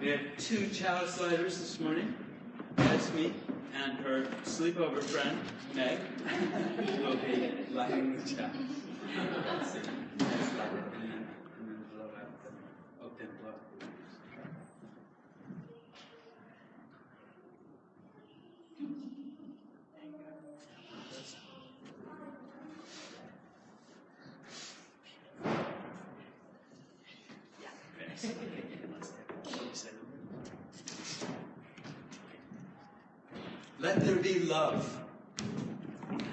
We have two chalice lighters this morning. That's me and her sleepover friend, Meg, will be lighting the chalice. And then blow out. Oh, then blow. Let there be love.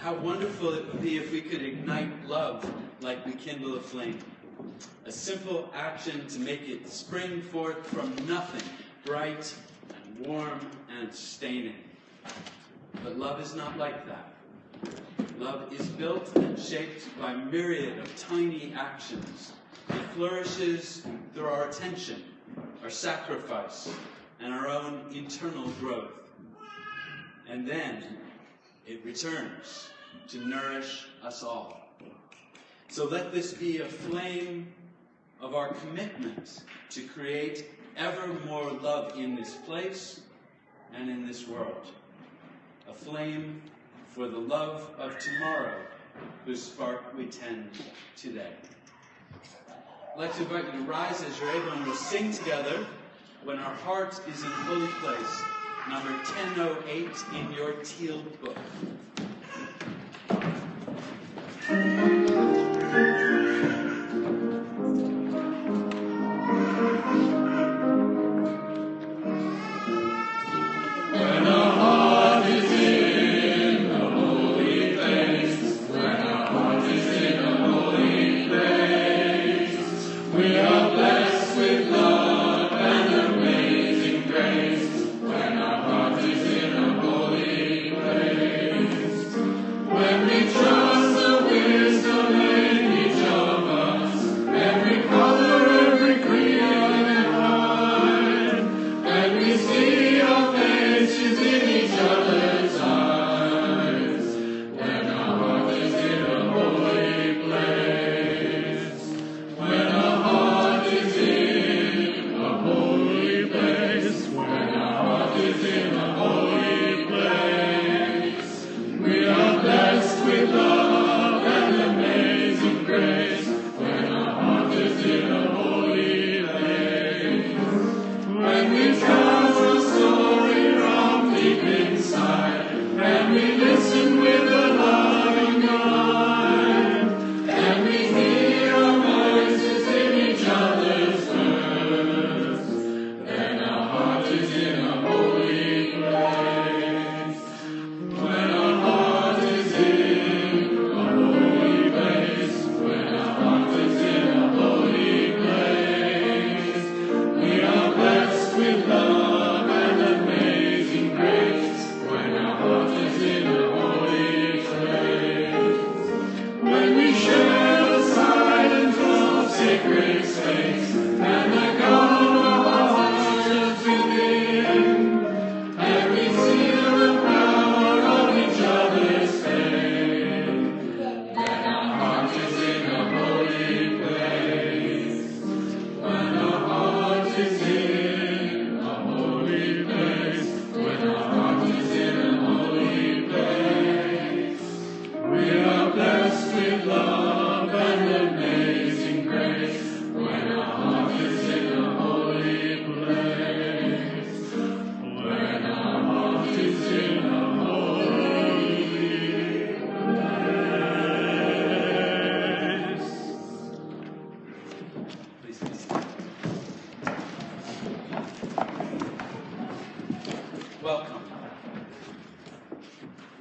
How wonderful it would be if we could ignite love like we kindle a flame. A simple action to make it spring forth from nothing, bright and warm and sustaining. But love is not like that. Love is built and shaped by a myriad of tiny actions. It flourishes through our attention, our sacrifice, and our own internal growth. And then it returns to nourish us all. So let this be a flame of our commitment to create ever more love in this place and in this world. A flame for the love of tomorrow, whose spark we tend today. I'd like to invite you to rise as you're able, and we'll sing together When Our Heart is in Holy Place, number 1008 in your teal book.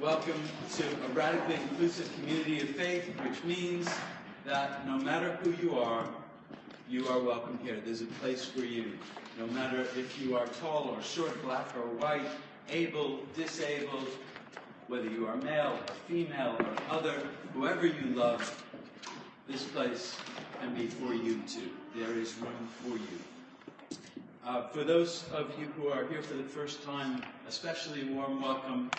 Welcome to a radically inclusive community of faith, which means that no matter who you are welcome here. There's a place for you. No matter if you are tall or short, black or white, able, disabled, whether you are male or female or other, whoever you love, this place can be for you too. There is room for you. For those of you who are here for the first time, especially warm welcome.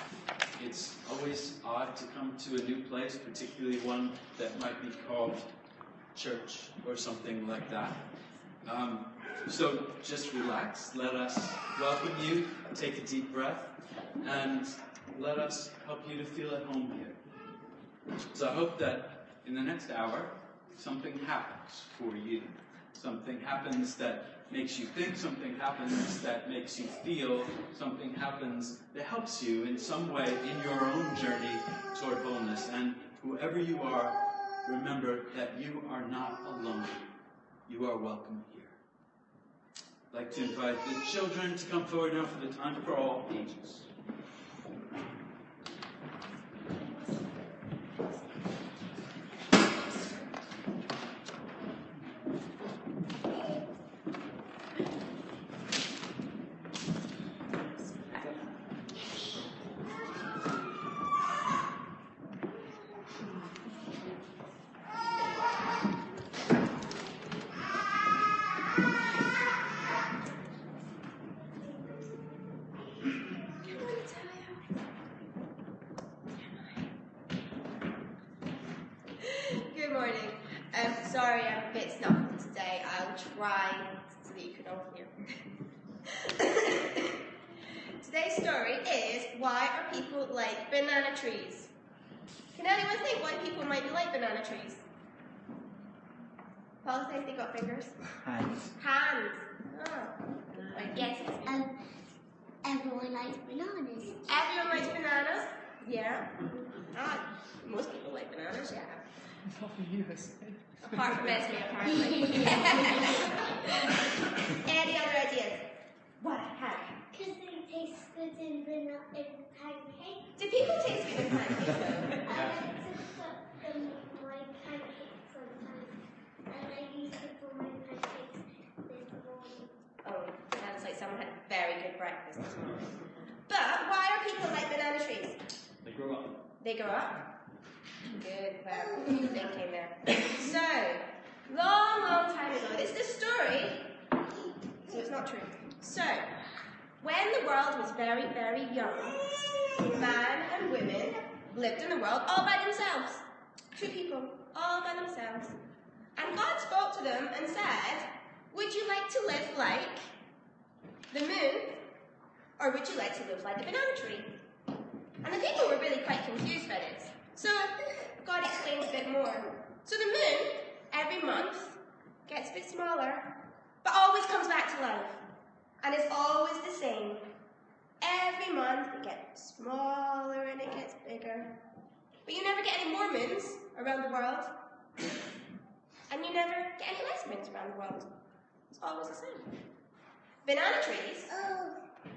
It's always odd to come to a new place, particularly one that might be called church or something like that. So just relax, let us welcome you, take a deep breath, and let us help you to feel at home here. So I hope that in the next hour, something happens for you. Something happens that makes you think, something happens that makes you feel, something happens that helps you in some way in your own journey toward wholeness. And whoever you are, remember that you are not alone. You are welcome here. I'd like to invite the children to come forward now for the time for all ages. Good morning. Sorry, I'm a bit snuffled today. I'll try so that you can all hear. Today's story is, why are people like banana trees? Can anyone think why people might be like banana trees? Paul thinks they got fingers. Hands. Hands. Oh. Right, yes. Everyone likes bananas. Everyone likes bananas? Yeah. Most people like bananas, yeah. Apart from Esme, apparently. Any other ideas? What? How? Because they taste good in pancakes. Do people taste good in pancakes? I like to put them in my pancakes sometimes. And I used to put my pancakes this morning. Oh, sounds like someone had a very good breakfast this morning. But why are people like banana trees? They grow up. They grow up? Good, clever thinking there. So, long time ago, this is the story, so it's not true. So, when the world was very, very young, man and women lived in the world all by themselves. 2 people, all by themselves. And God spoke to them and said, would you like to live like the moon, or would you like to live like a banana tree? And the people were really quite confused by this. So God explained a bit more. So the moon, every month, gets a bit smaller, but always comes back to life. And it's always the same. Every month it gets smaller and it gets bigger. But you never get any more moons around the world. And you never get any less moons around the world. It's always the same. Banana trees,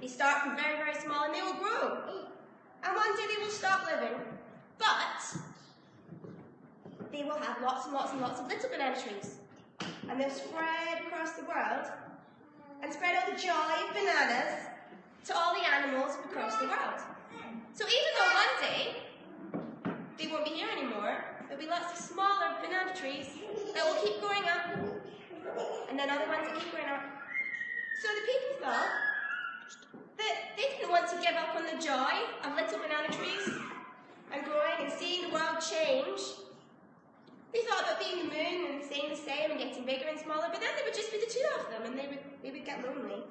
they start from very, very small and they will grow. And one day they will stop living. But they will have lots and lots and lots of little banana trees. And they'll spread across the world and spread all the joy of bananas to all the animals across the world. So even though one day they won't be here anymore, there'll be lots of smaller banana trees that will keep growing up, and then other ones that keep growing up. So the people thought that they didn't want to give up on the joy of little banana trees and growing and seeing the world change. They thought about being the moon and staying the same and getting bigger and smaller, but then there would just be the 2 of them and they would get lonely.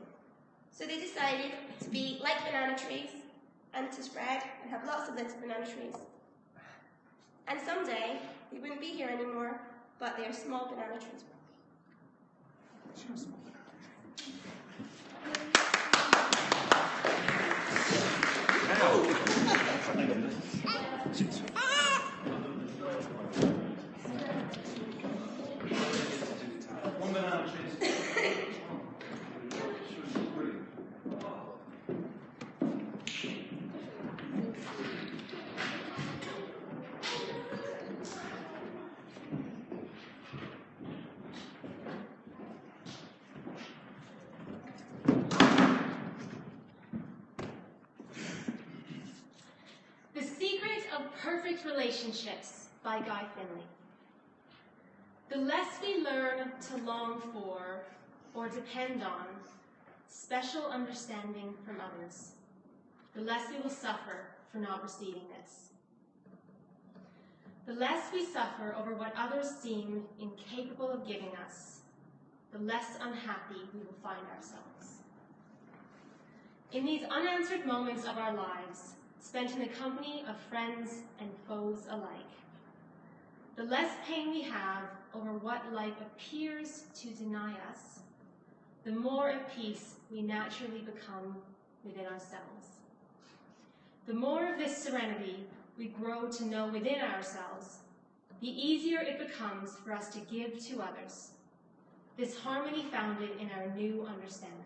So they decided to be like banana trees and to spread and have lots of little banana trees. And someday they wouldn't be here anymore, but they are small banana trees. One banana, please. The Secret of Perfect Relationships by Guy Finley. The less we learn to long for or depend on special understanding from others, the less we will suffer for not receiving this. The less we suffer over what others seem incapable of giving us, the less unhappy we will find ourselves. In these unanswered moments of our lives, spent in the company of friends and foes alike, the less pain we have over what life appears to deny us, the more at peace we naturally become within ourselves. The more of this serenity we grow to know within ourselves, the easier it becomes for us to give to others, this harmony founded in our new understanding.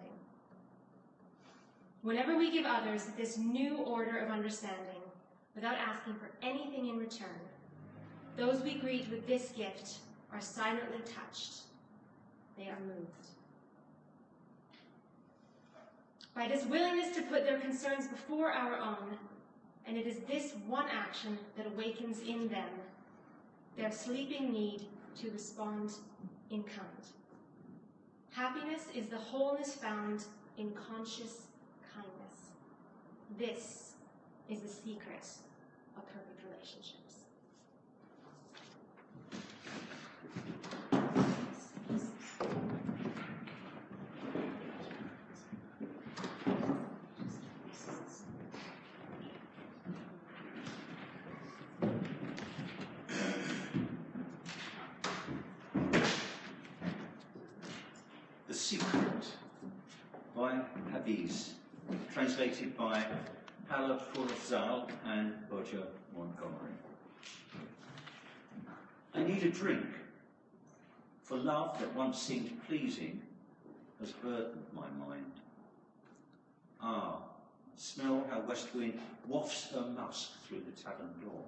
Whenever we give others this new order of understanding without asking for anything in return, those we greet with this gift are silently touched. They are moved. By this willingness to put their concerns before our own, and it is this one action that awakens in them their sleeping need to respond in kind. Happiness is the wholeness found in conscious kindness. This is the secret of perfect relationships. The Secret by Hafiz, translated by Hala Furzal and Roger Montgomery. I need a drink, for love that once seemed pleasing has burdened my mind. Ah, smell how west wind wafts her musk through the tavern door.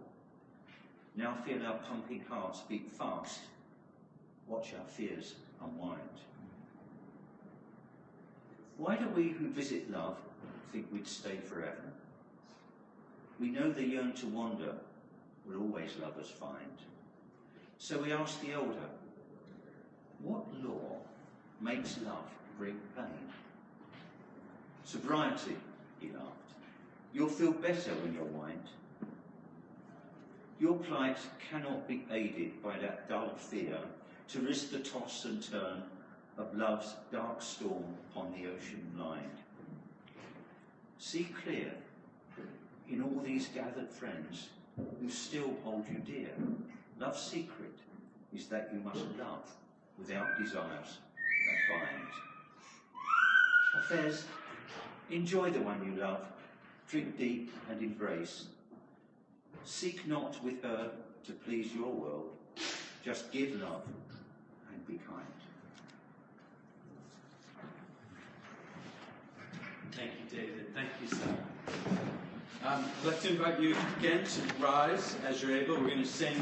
Now feel our pumping hearts beat fast, watch our fears unwind. Why do we who visit love think we'd stay forever? We know the yearn to wander will always lovers find. So we ask the elder, what law makes love bring pain? Sobriety, he laughed. You'll feel better when you're wined. Your plight cannot be aided by that dull fear to risk the toss and turn of love's dark storm upon the ocean blind. See clear in all these gathered friends who still hold you dear. Love's secret is that you must love without desires that bind. Affairs, enjoy the one you love, drink deep and embrace. Seek not with her to please your world, just give love and be kind. Thank you, David. Thank you, Sarah. I'd like to invite you again to rise as you're able. We're going to sing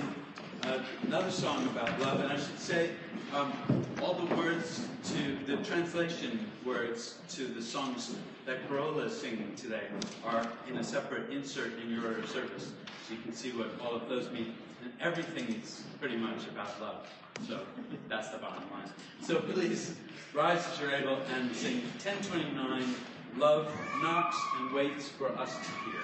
another song about love, and I should say all the words to the translation words to the songs that Corolla is singing today are in a separate insert in your service, so you can see what all of those mean. And everything is pretty much about love. So that's the bottom line. So please rise as you're able and sing 1029. Love knocks and waits for us to hear.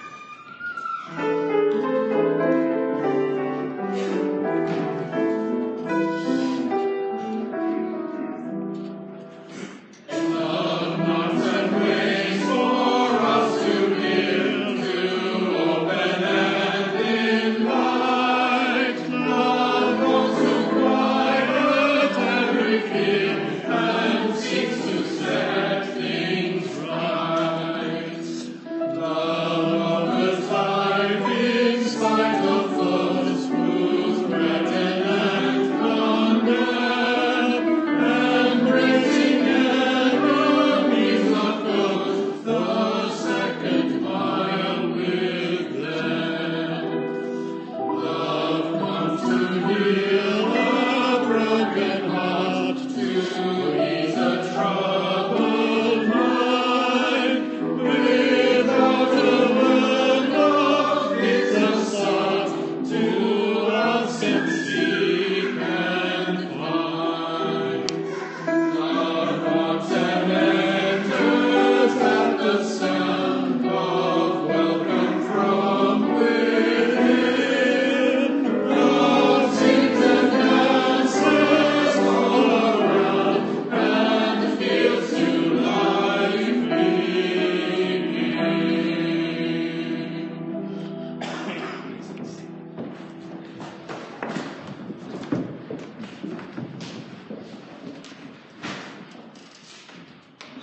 Love of the time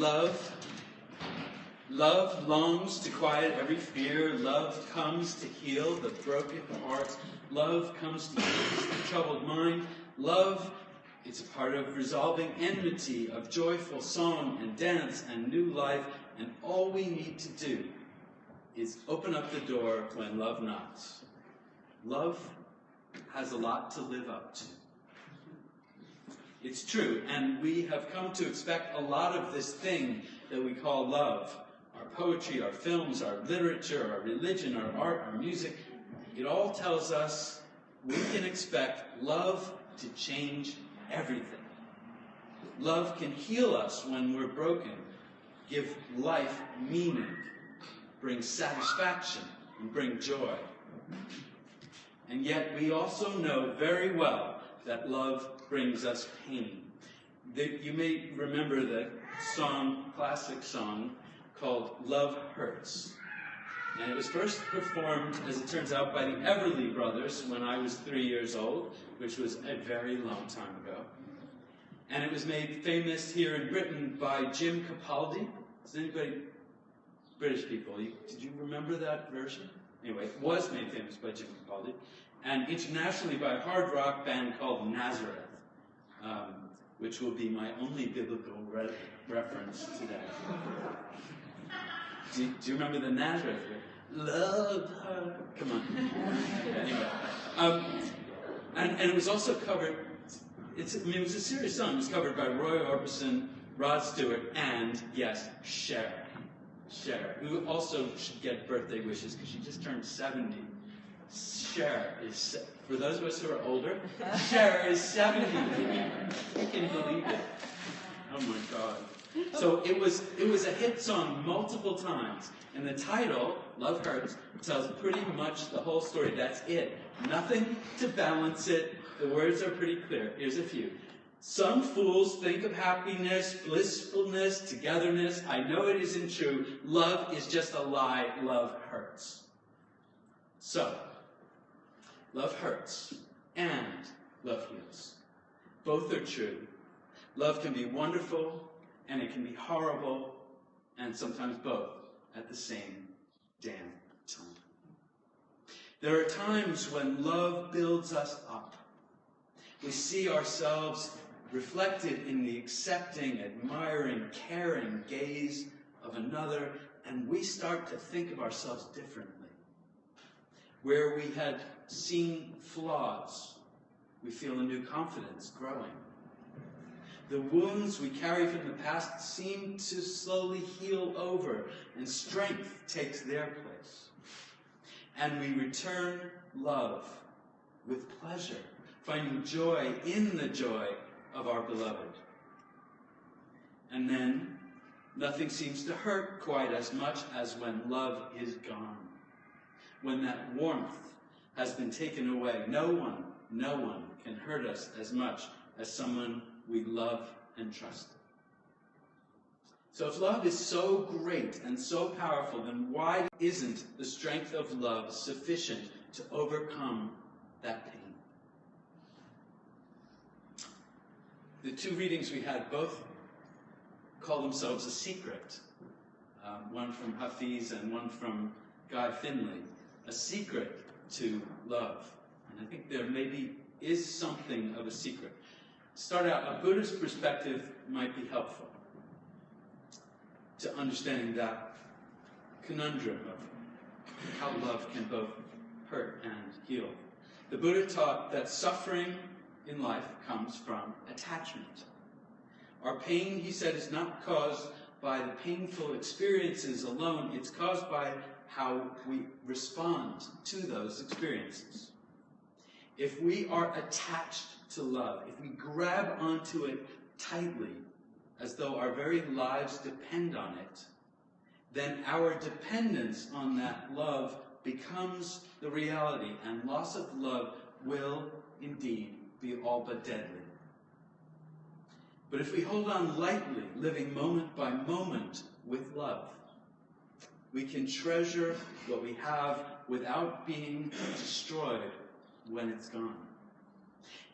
Love longs to quiet every fear. Love comes to heal the broken heart. Love comes to ease the troubled mind. Love, it's a part of resolving enmity, of joyful song and dance and new life. And all we need to do is open up the door when love knocks. Love has a lot to live up to. It's true, and we have come to expect a lot of this thing that we call love. Our poetry, our films, our literature, our religion, our art, our music, it all tells us we can expect love to change everything. Love can heal us when we're broken, give life meaning, bring satisfaction, and bring joy. And yet we also know very well that love brings us pain. You may remember the classic song called Love Hurts. And it was first performed, as it turns out, by the Everly Brothers when I was 3 years old, which was a very long time ago. And it was made famous here in Britain by Jim Capaldi. Does anybody, British people, did you remember that version? Anyway, it was made famous by Jim Capaldi. And internationally by a hard rock band called Nazareth, which will be my only biblical reference today. Do you remember the Nazareth? Love her. Come on. Anyway. And it was also covered, it was a serious song. It was covered by Roy Orbison, Rod Stewart, and, yes, Cher. Cher, who also should get birthday wishes because she just turned 70. Cher is, for those of us who are older, Cher is 70. I can't believe it. Oh my God. So it was a hit song multiple times. And the title, Love Hurts, tells pretty much the whole story. That's it. Nothing to balance it. The words are pretty clear. Here's a few. Some fools think of happiness, blissfulness, togetherness. I know it isn't true. Love is just a lie. Love hurts. So, love hurts and love heals. Both are true. Love can be wonderful and it can be horrible, and sometimes both at the same damn time. There are times when love builds us up. We see ourselves reflected in the accepting, admiring, caring gaze of another, and we start to think of ourselves differently. Where we had seen flaws, we feel a new confidence growing. The wounds we carry from the past seem to slowly heal over, and strength takes their place. And we return love with pleasure, finding joy in the joy of our beloved. And then, nothing seems to hurt quite as much as when love is gone. When that warmth has been taken away, no one can hurt us as much as someone we love and trust. So if love is so great and so powerful, then why isn't the strength of love sufficient to overcome that pain? The two readings we had both call themselves a secret. One from Hafiz and one from Guy Finley. A secret to love. And I think there maybe is something of a secret. Start out, a Buddhist perspective might be helpful to understanding that conundrum of how love can both hurt and heal. The Buddha taught that suffering in life comes from attachment. Our pain, he said, is not caused by the painful experiences alone. It's caused by how we respond to those experiences. If we are attached to love, if we grab onto it tightly, as though our very lives depend on it, then our dependence on that love becomes the reality, and loss of love will indeed be all but deadly. But if we hold on lightly, living moment by moment with love, we can treasure what we have without being destroyed when it's gone.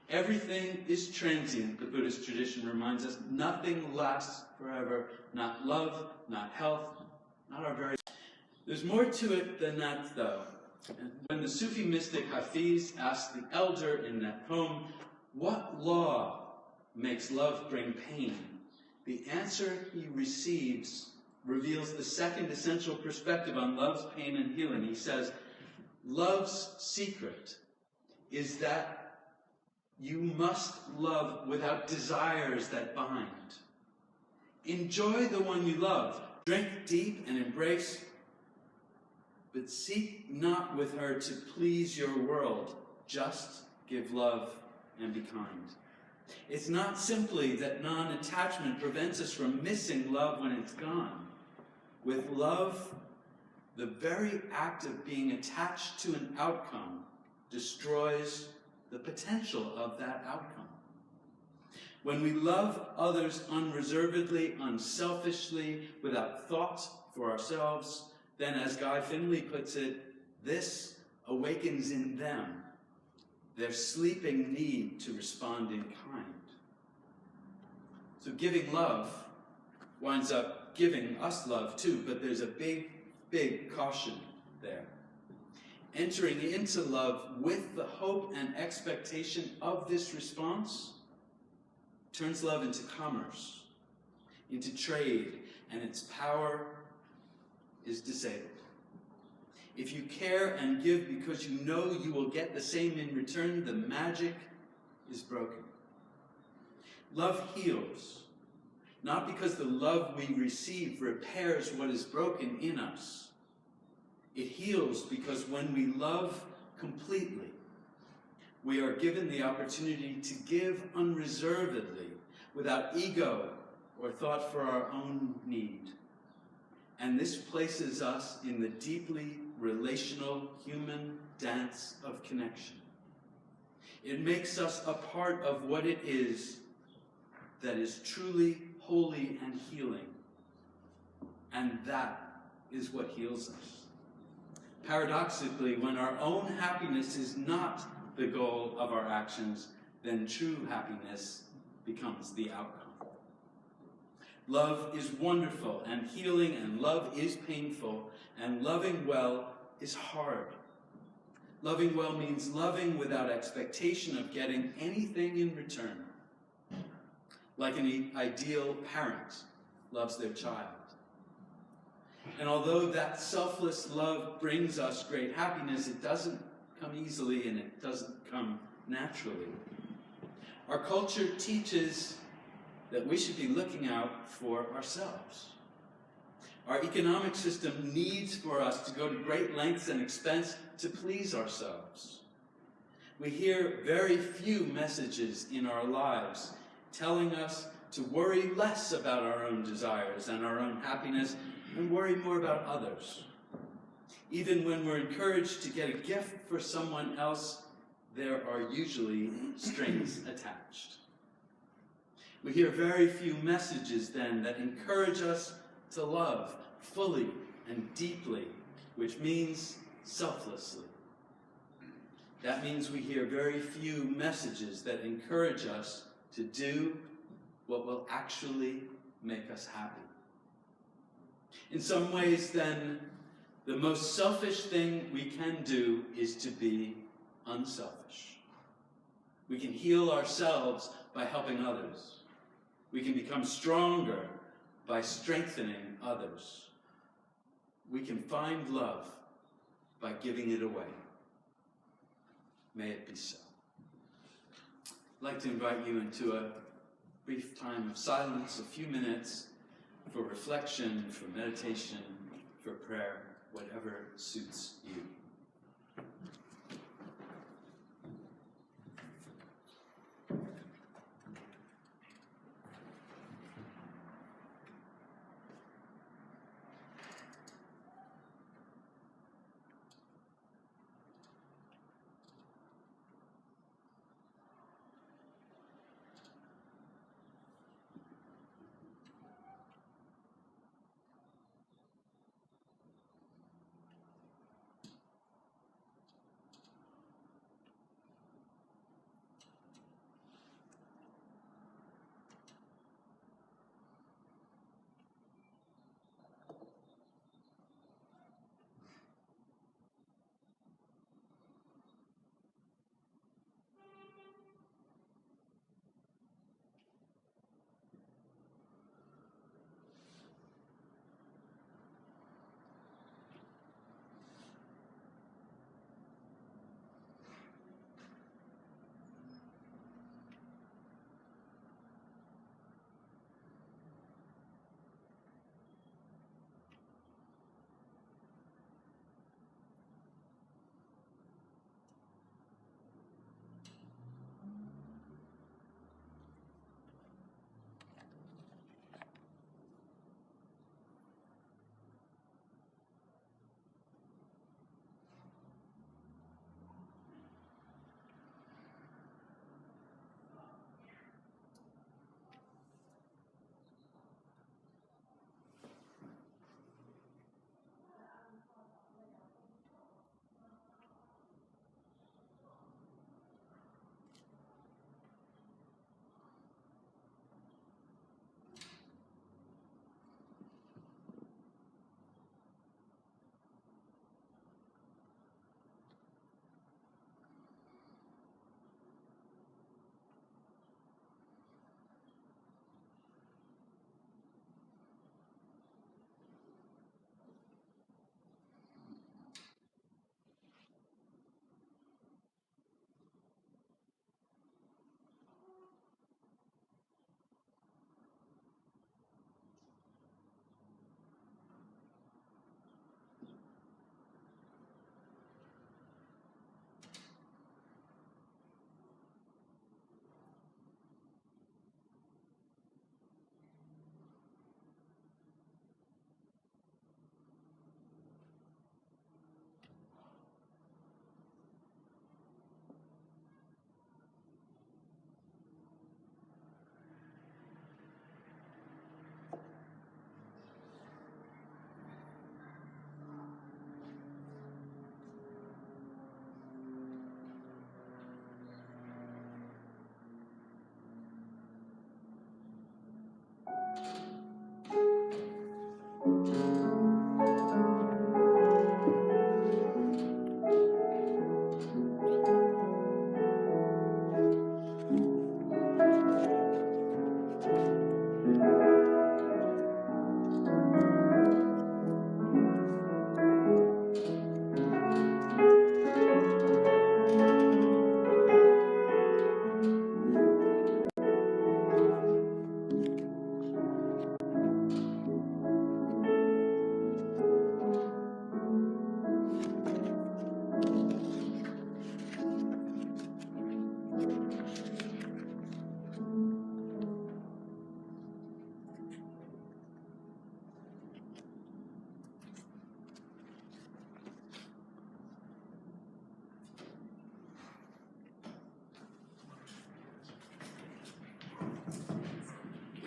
Everything is transient, the Buddhist tradition reminds us. Nothing lasts forever. Not love, not health, not our very... There's more to it than that, though. When the Sufi mystic Hafiz asked the elder in that poem, what law makes love bring pain? The answer he receives reveals the second essential perspective on love's pain and healing. He says, love's secret is that you must love without desires that bind. Enjoy the one you love. Drink deep and embrace, but seek not with her to please your world. Just give love and be kind. It's not simply that non-attachment prevents us from missing love when it's gone. With love, the very act of being attached to an outcome destroys the potential of that outcome. When we love others unreservedly, unselfishly, without thought for ourselves, then, as Guy Finley puts it, this awakens in them their sleeping need to respond in kind. So giving love winds up giving us love too, but there's a big, big caution there. Entering into love with the hope and expectation of this response turns love into commerce, into trade, and its power is disabled. If you care and give because you know you will get the same in return, the magic is broken. Love heals, not because the love we receive repairs what is broken in us. It heals because when we love completely, we are given the opportunity to give unreservedly, without ego or thought for our own need. And this places us in the deeply relational human dance of connection. It makes us a part of what it is that is truly holy and healing. And that is what heals us. Paradoxically, when our own happiness is not the goal of our actions, then true happiness becomes the outcome. Love is wonderful and healing, and love is painful, and loving well is hard. Loving well means loving without expectation of getting anything in return. Like an ideal parent loves their child. And although that selfless love brings us great happiness, it doesn't come easily and it doesn't come naturally. Our culture teaches that we should be looking out for ourselves. Our economic system needs for us to go to great lengths and expense to please ourselves. We hear very few messages in our lives telling us to worry less about our own desires and our own happiness and worry more about others. Even when we're encouraged to get a gift for someone else, there are usually strings attached. We hear very few messages then that encourage us to love fully and deeply, which means selflessly. That means we hear very few messages that encourage us to do what will actually make us happy. In some ways, then, the most selfish thing we can do is to be unselfish. We can heal ourselves by helping others. We can become stronger by strengthening others. We can find love by giving it away. May it be so. I'd like to invite you into a brief time of silence, a few minutes, for reflection, for meditation, for prayer, whatever suits you.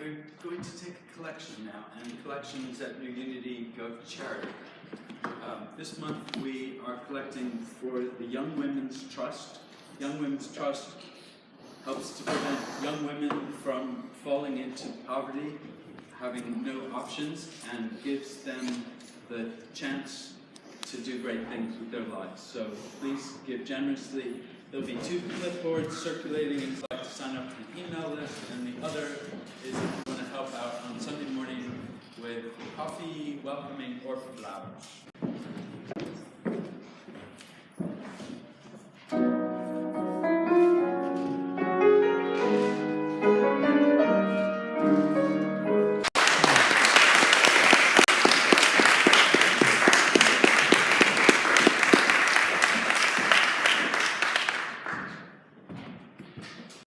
We're going to take a collection now, and collections at New Unity go to charity. This month we are collecting for the Young Women's Trust. Young Women's Trust helps to prevent young women from falling into poverty, having no options, and gives them the chance to do great things with their lives. So please give generously. There'll be 2 clipboards circulating if you'd like to sign up for the email list, and the other is if you want to help out on Sunday morning with coffee, welcoming, or flowers.